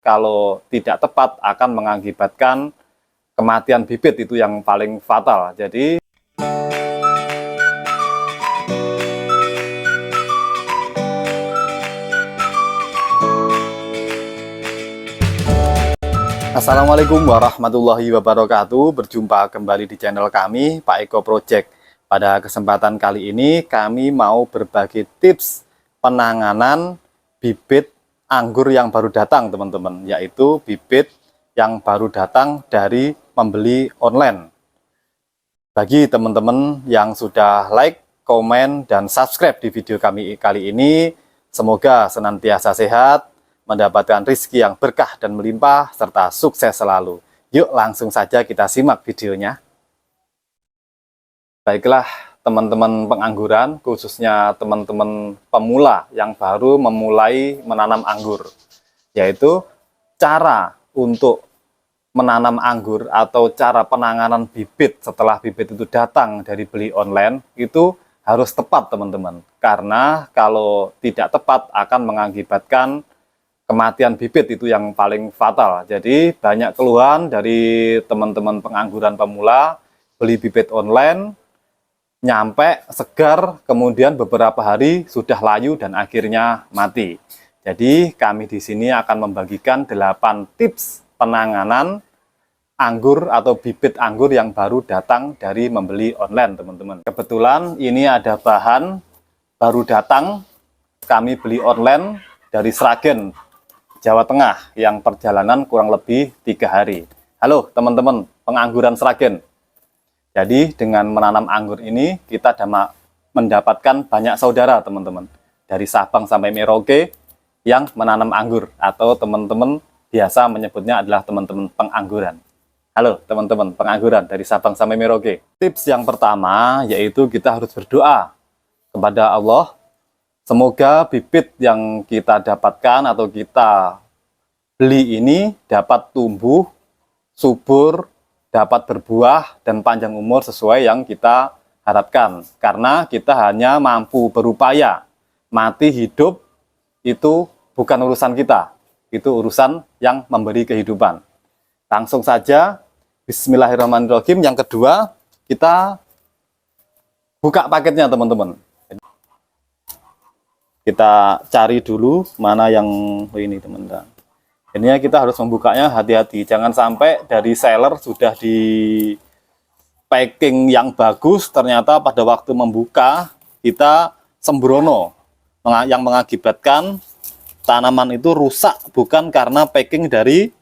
kalau tidak tepat akan mengakibatkan kematian bibit, itu yang paling fatal. Jadi Assalamualaikum warahmatullahi wabarakatuh. Berjumpa kembali di channel kami, Pak Eko Project. Pada kesempatan kali ini kami mau berbagi tips penanganan bibit anggur yang baru datang, teman-teman, yaitu bibit yang baru datang dari membeli online. Bagi teman-teman yang sudah like, komen, dan subscribe di video kami kali ini, semoga senantiasa sehat, mendapatkan rezeki yang berkah dan melimpah, serta sukses selalu. Yuk langsung saja kita simak videonya. Baiklah teman-teman pengangguran, khususnya teman-teman pemula yang baru memulai menanam anggur, yaitu cara untuk menanam anggur atau cara penanganan bibit setelah bibit itu datang dari beli online itu harus tepat, teman-teman. Karena kalau tidak tepat akan mengakibatkan kematian bibit, itu yang paling fatal. Jadi banyak keluhan dari teman-teman pengangguran pemula, beli bibit online, nyampe segar, kemudian beberapa hari sudah layu dan akhirnya mati. Jadi kami di sini akan membagikan 8 tips penanganan anggur atau bibit anggur yang baru datang dari membeli online, teman-teman. Kebetulan ini ada bahan baru datang, kami beli online dari Sragen, Jawa Tengah, yang perjalanan kurang lebih 3 hari. Halo teman-teman pengangguran Sragen. Jadi dengan menanam anggur ini kita mendapatkan banyak saudara, teman-teman, dari Sabang sampai Merauke yang menanam anggur, atau teman-teman biasa menyebutnya adalah teman-teman pengangguran. Halo teman-teman pengangguran dari Sabang sampai Merauke. Tips yang pertama yaitu kita harus berdoa kepada Allah. Semoga bibit yang kita dapatkan atau kita beli ini dapat tumbuh, subur, dapat berbuah, dan panjang umur sesuai yang kita harapkan. Karena kita hanya mampu berupaya, mati hidup itu bukan urusan kita, itu urusan yang memberi kehidupan. Langsung saja, bismillahirrahmanirrahim. Yang kedua, kita buka paketnya, teman-teman. Kita cari dulu mana yang ini, teman-teman. Ini kita harus membukanya hati-hati. Jangan sampai dari seller sudah di packing yang bagus, ternyata pada waktu membuka kita sembrono, yang mengakibatkan tanaman itu rusak bukan karena packing dari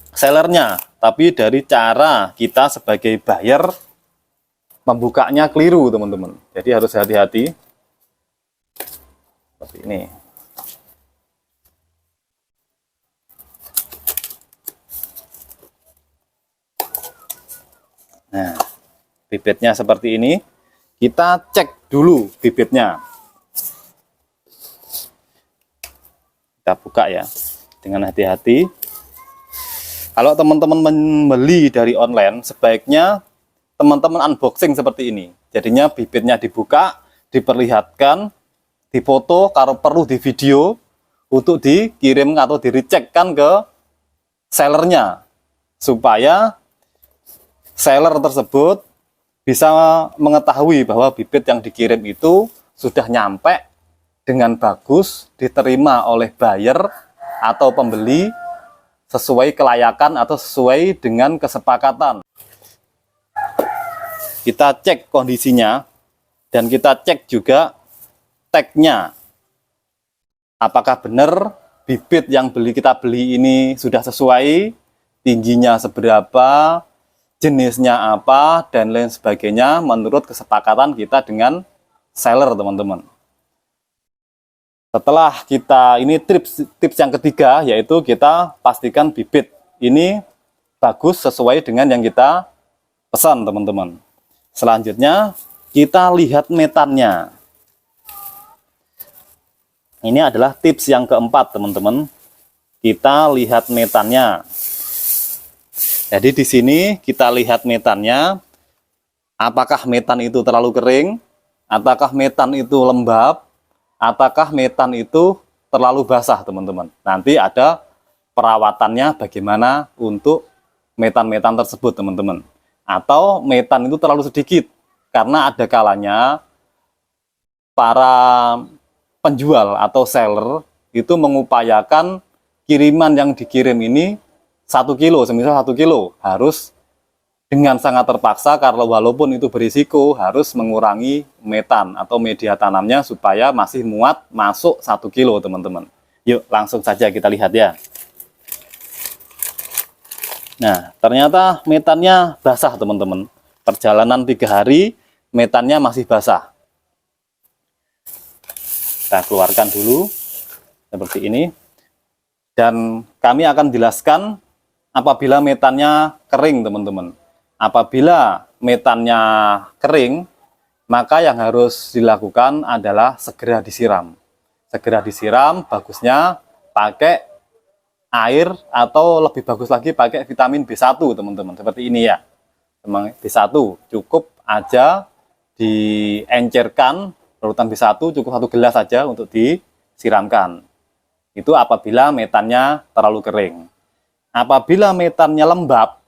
sellernya, tapi dari cara kita sebagai buyer membukanya keliru, teman-teman. Jadi harus hati-hati. Seperti ini. Nah, bibitnya seperti ini. Kita cek dulu bibitnya. Kita buka ya, dengan hati-hati. Kalau teman-teman membeli dari online, sebaiknya teman-teman unboxing seperti ini. Jadinya bibitnya dibuka, diperlihatkan, difoto, kalau perlu di video, untuk dikirim atau direcekkan ke sellernya, supaya seller tersebut bisa mengetahui bahwa bibit yang dikirim itu sudah nyampe dengan bagus, diterima oleh buyer atau pembeli sesuai kelayakan atau sesuai dengan kesepakatan. Kita cek kondisinya dan kita cek juga tagnya, apakah benar bibit yang kita beli ini sudah sesuai, tingginya seberapa, jenisnya apa, dan lain sebagainya menurut kesepakatan kita dengan seller, teman-teman. Setelah kita, ini tips yang ketiga, yaitu kita pastikan bibit ini bagus sesuai dengan yang kita pesan, teman-teman. Selanjutnya kita lihat metannya. Ini adalah tips yang keempat, teman-teman. Kita lihat metannya. Jadi di sini kita lihat metannya, apakah metan itu terlalu kering, apakah metan itu lembab, apakah metan itu terlalu basah, teman-teman. Nanti ada perawatannya bagaimana untuk metan-metan tersebut, teman-teman. Atau metan itu terlalu sedikit, karena ada kalanya para penjual atau seller itu mengupayakan kiriman yang dikirim ini 1 kilo, semisal 1 kilo harus dengan sangat terpaksa, karena walaupun itu berisiko harus mengurangi metan atau media tanamnya supaya masih muat masuk 1 kilo, teman-teman. Yuk langsung saja kita lihat ya. Nah, ternyata metannya basah, teman-teman. Perjalanan 3 hari metannya masih basah. Kita keluarkan dulu seperti ini, dan kami akan jelaskan apabila metannya kering, teman-teman. Apabila metannya kering, maka yang harus dilakukan adalah segera disiram. Segera disiram, bagusnya pakai air atau lebih bagus lagi pakai vitamin B1, teman-teman. Seperti ini ya. B1 cukup aja diencerkan, larutan B1 cukup 1 gelas saja untuk disiramkan. Itu apabila metannya terlalu kering. Apabila metannya lembab,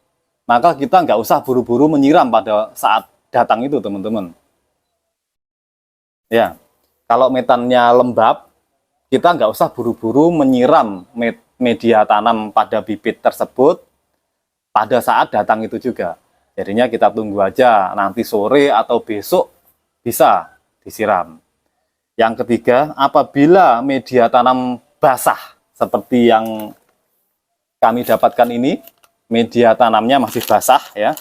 maka kita nggak usah buru-buru menyiram pada saat datang itu, teman-teman. Ya, kalau metannya lembab, kita nggak usah buru-buru menyiram media tanam pada bibit tersebut pada saat datang itu juga. Jadinya kita tunggu aja, nanti sore atau besok bisa disiram. Yang ketiga, apabila media tanam basah seperti yang kami dapatkan ini, media tanamnya masih basah ya,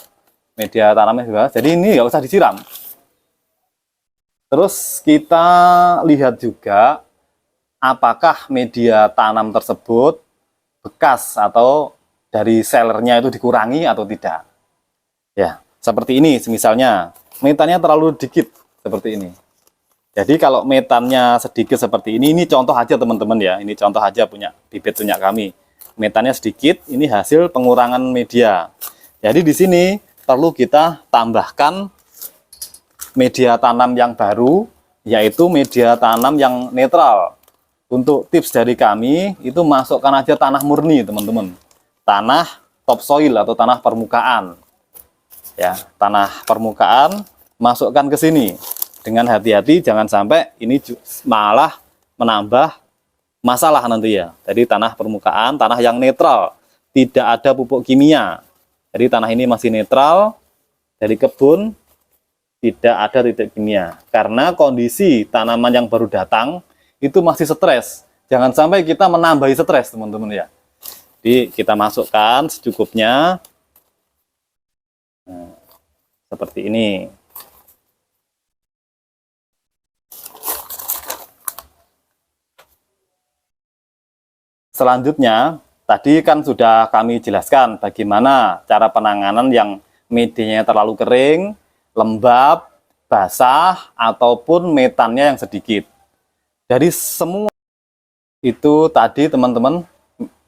media tanamnya masih basah, jadi ini nggak usah disiram. Terus kita lihat juga apakah media tanam tersebut bekas atau dari sellernya itu dikurangi atau tidak. Ya, seperti ini misalnya metannya terlalu dikit seperti ini. Jadi kalau metannya sedikit seperti ini contoh aja, teman-teman ya, ini contoh aja punya bibit punya kami. Metannya sedikit, ini hasil pengurangan media. Jadi di sini perlu kita tambahkan media tanam yang baru, yaitu media tanam yang netral. Untuk tips dari kami, itu masukkan aja tanah murni, teman-teman. Tanah topsoil atau tanah permukaan. Ya, tanah permukaan masukkan ke sini. Dengan hati-hati, jangan sampai ini malah menambah masalah nanti ya. Jadi tanah permukaan, tanah yang netral, tidak ada pupuk kimia. Jadi tanah ini masih netral, dari kebun tidak ada titik kimia. Karena kondisi tanaman yang baru datang itu masih stres. Jangan sampai kita menambahi stres, teman-teman ya. Jadi kita masukkan secukupnya. Nah, seperti ini. Selanjutnya, tadi kan sudah kami jelaskan bagaimana cara penanganan yang medianya terlalu kering, lembab, basah, ataupun metannya yang sedikit. Dari semua itu tadi, teman-teman,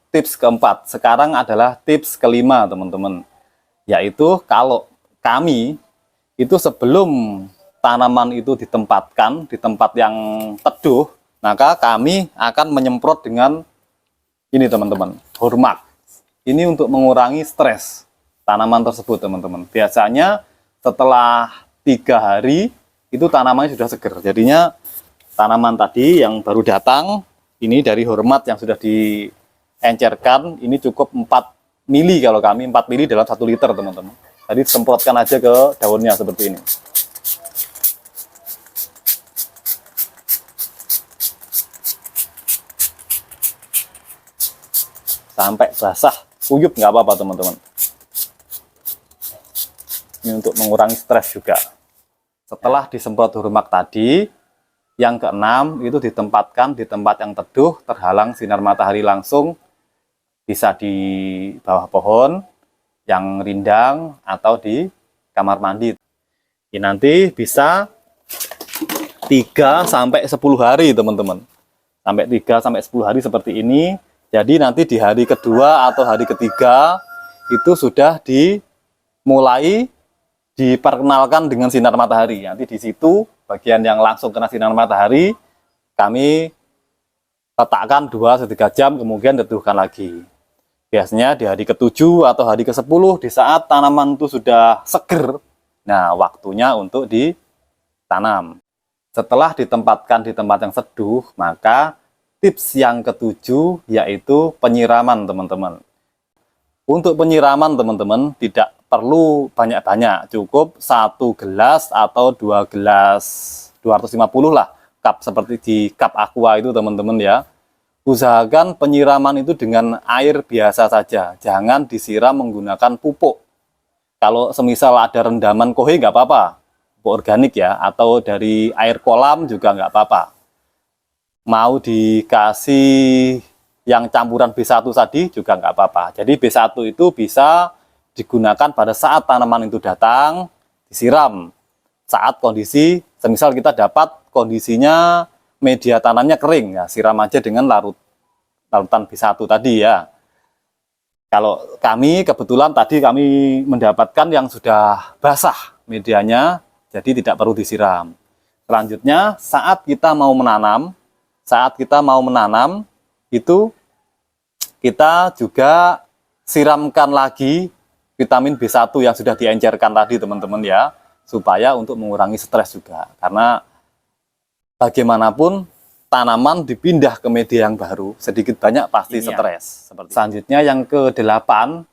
tips keempat. Sekarang adalah tips kelima, teman-teman. Yaitu kalau kami itu sebelum tanaman itu ditempatkan di tempat yang teduh, maka kami akan menyemprot dengan ini, teman-teman, Hormax. Ini untuk mengurangi stres tanaman tersebut, teman-teman. Biasanya setelah 3 hari itu tanamannya sudah seger. Jadinya tanaman tadi yang baru datang, ini dari Hormax yang sudah diencerkan, ini cukup 4 mili kalau kami, 4 mili dalam 1 liter, teman-teman. Jadi semprotkan aja ke daunnya seperti ini. Sampai basah, kuyup nggak apa-apa, teman-teman. Ini untuk mengurangi stres juga. Setelah disemprot Hormax tadi, yang keenam itu ditempatkan di tempat yang teduh, terhalang sinar matahari langsung, bisa di bawah pohon, yang rindang, atau di kamar mandi. Ini nanti bisa 3-10 hari, teman-teman. Sampai 3-10 hari seperti ini. Jadi nanti di hari kedua atau hari ketiga itu sudah dimulai diperkenalkan dengan sinar matahari. Nanti di situ bagian yang langsung kena sinar matahari kami letakkan 2-3 jam, kemudian teduhkan lagi. Biasanya di hari ke-7 atau hari ke-10 di saat tanaman itu sudah seger, nah waktunya untuk ditanam. Setelah ditempatkan di tempat yang seduh, maka tips yang ke-7 yaitu penyiraman, teman-teman. Untuk penyiraman, teman-teman, tidak perlu banyak-banyak, cukup 1 gelas atau 2 gelas 250 lah, cup seperti di cup aqua itu, teman-teman ya. Usahakan penyiraman itu dengan air biasa saja, jangan disiram menggunakan pupuk. Kalau semisal ada rendaman kohe nggak apa-apa, pupuk organik ya, atau dari air kolam juga nggak apa-apa. Mau dikasih yang campuran B1 tadi juga nggak apa-apa. Jadi B1 itu bisa digunakan pada saat tanaman itu datang, disiram. Saat kondisi, semisal kita dapat kondisinya media tanamnya kering, ya siram aja dengan larutan B1 tadi ya. Kalau kami kebetulan tadi kami mendapatkan yang sudah basah medianya, jadi tidak perlu disiram. Selanjutnya saat kita mau menanam itu kita juga siramkan lagi vitamin B1 yang sudah diencerkan tadi, teman-teman ya, supaya untuk mengurangi stres juga. Karena bagaimanapun tanaman dipindah ke media yang baru, sedikit banyak pasti stres. Selanjutnya yang ke-8,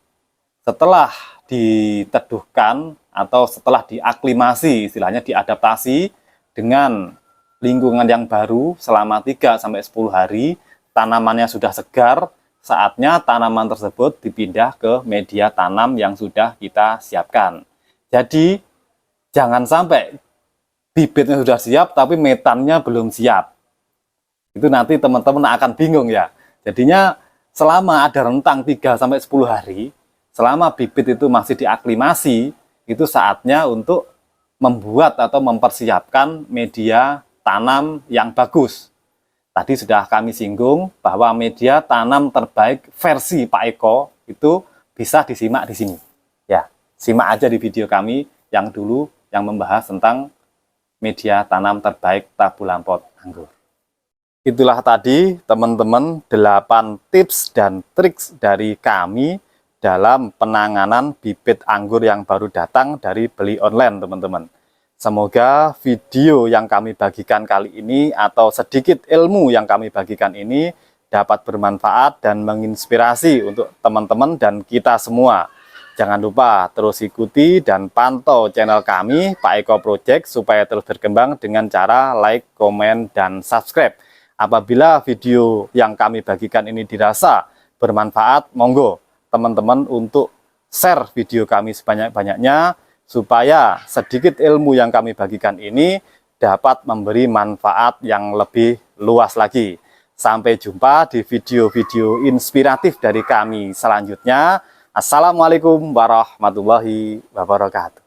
setelah diteduhkan atau setelah diaklimasi, istilahnya diadaptasi dengan lingkungan yang baru selama 3-10 hari, tanamannya sudah segar, saatnya tanaman tersebut dipindah ke media tanam yang sudah kita siapkan. Jadi jangan sampai bibitnya sudah siap tapi metannya belum siap. Itu nanti teman-teman akan bingung ya. Jadinya selama ada rentang 3-10 hari, selama bibit itu masih diaklimasi, itu saatnya untuk membuat atau mempersiapkan media tanam yang bagus. Tadi sudah kami singgung bahwa media tanam terbaik versi Pak Eko itu bisa disimak di sini. Ya, simak aja di video kami yang dulu yang membahas tentang media tanam terbaik tabulampot anggur. Itulah tadi teman-teman 8 tips dan triks dari kami dalam penanganan bibit anggur yang baru datang dari Beli Online, teman-teman. Semoga video yang kami bagikan kali ini atau sedikit ilmu yang kami bagikan ini dapat bermanfaat dan menginspirasi untuk teman-teman dan kita semua. Jangan lupa terus ikuti dan pantau channel kami Pak Eko Project supaya terus berkembang dengan cara like, komen, dan subscribe. Apabila video yang kami bagikan ini dirasa bermanfaat, monggo teman-teman untuk share video kami sebanyak-banyaknya supaya sedikit ilmu yang kami bagikan ini dapat memberi manfaat yang lebih luas lagi. Sampai jumpa di video-video inspiratif dari kami selanjutnya. Assalamualaikum warahmatullahi wabarakatuh.